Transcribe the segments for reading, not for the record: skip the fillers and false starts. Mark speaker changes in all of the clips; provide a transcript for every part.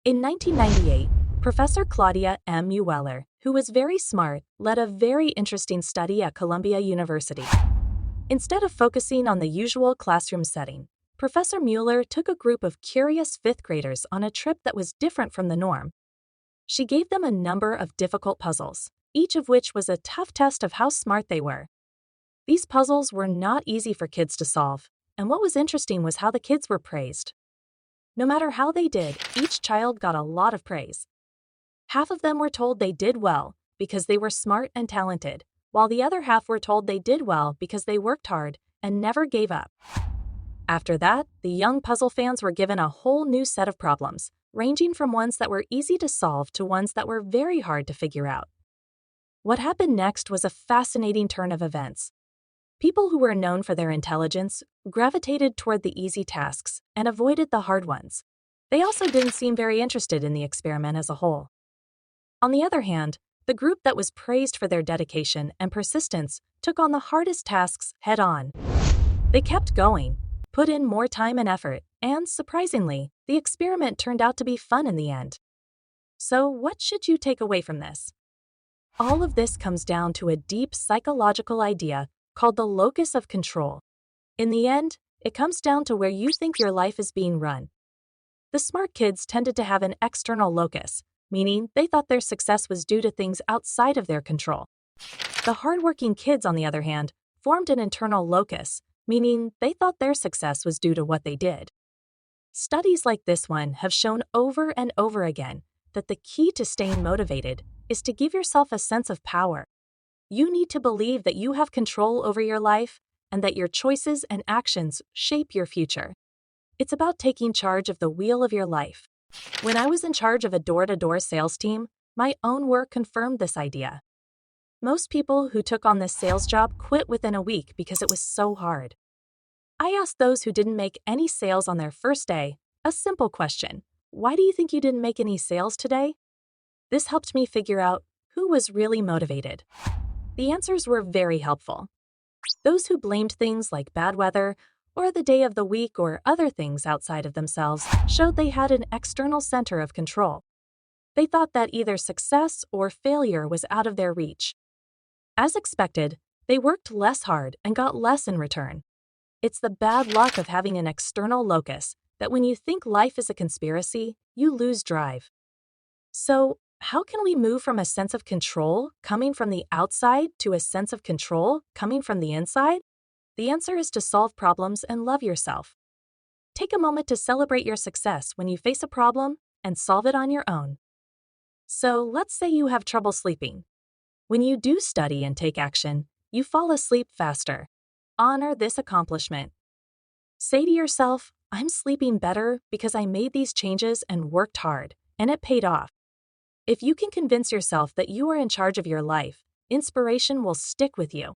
Speaker 1: In 1998, Professor Claudia M. Mueller, who was very smart, led a very interesting study at Columbia University. Instead of focusing on the usual classroom setting, Professor Mueller took a group of curious fifth graders on a trip that was different from the norm. She gave them a number of difficult puzzles, each of which was a tough test of how smart they were. These puzzles were not easy for kids to solve, and what was interesting was how the kids were praised. No matter how they did, each child got a lot of praise. Half of them were told they did well because they were smart and talented, while the other half were told they did well because they worked hard and never gave up. After that, the young puzzle fans were given a whole new set of problems, ranging from ones that were easy to solve to ones that were very hard to figure out. What happened next was a fascinating turn of events. People who were known for their intelligence gravitated toward the easy tasks and avoided the hard ones. They also didn't seem very interested in the experiment as a whole. On the other hand, the group that was praised for their dedication and persistence took on the hardest tasks head-on. They kept going, put in more time and effort, and, surprisingly, the experiment turned out to be fun in the end. So, what should you take away from this? All of this comes down to a deep psychological idea called the locus of control. In the end, it comes down to where you think your life is being run. The smart kids tended to have an external locus, meaning they thought their success was due to things outside of their control. The hardworking kids, on the other hand, formed an internal locus, meaning they thought their success was due to what they did. Studies like this one have shown over and over again that the key to staying motivated is to give yourself a sense of power. You need to believe that you have control over your life and that your choices and actions shape your future. It's about taking charge of the wheel of your life. When I was in charge of a door-to-door sales team, my own work confirmed this idea. Most people who took on this sales job quit within a week because it was so hard. I asked those who didn't make any sales on their first day a simple question: why do you think you didn't make any sales today? This helped me figure out who was really motivated. The answers were very helpful. Those who blamed things like bad weather or the day of the week or other things outside of themselves showed they had an external center of control. They thought that either success or failure was out of their reach. As expected, they worked less hard and got less in return. It's the bad luck of having an external locus that when you think life is a conspiracy, you lose drive. So, how can we move from a sense of control coming from the outside to a sense of control coming from the inside? The answer is to solve problems and love yourself. Take a moment to celebrate your success when you face a problem and solve it on your own. So, let's say you have trouble sleeping. When you do study and take action, you fall asleep faster. Honor this accomplishment. Say to yourself, I'm sleeping better because I made these changes and worked hard, and it paid off. If you can convince yourself that you are in charge of your life, inspiration will stick with you.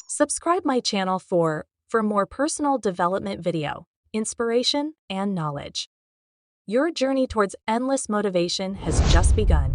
Speaker 1: Subscribe my channel for more personal development video, inspiration, and knowledge. Your journey towards endless motivation has just begun.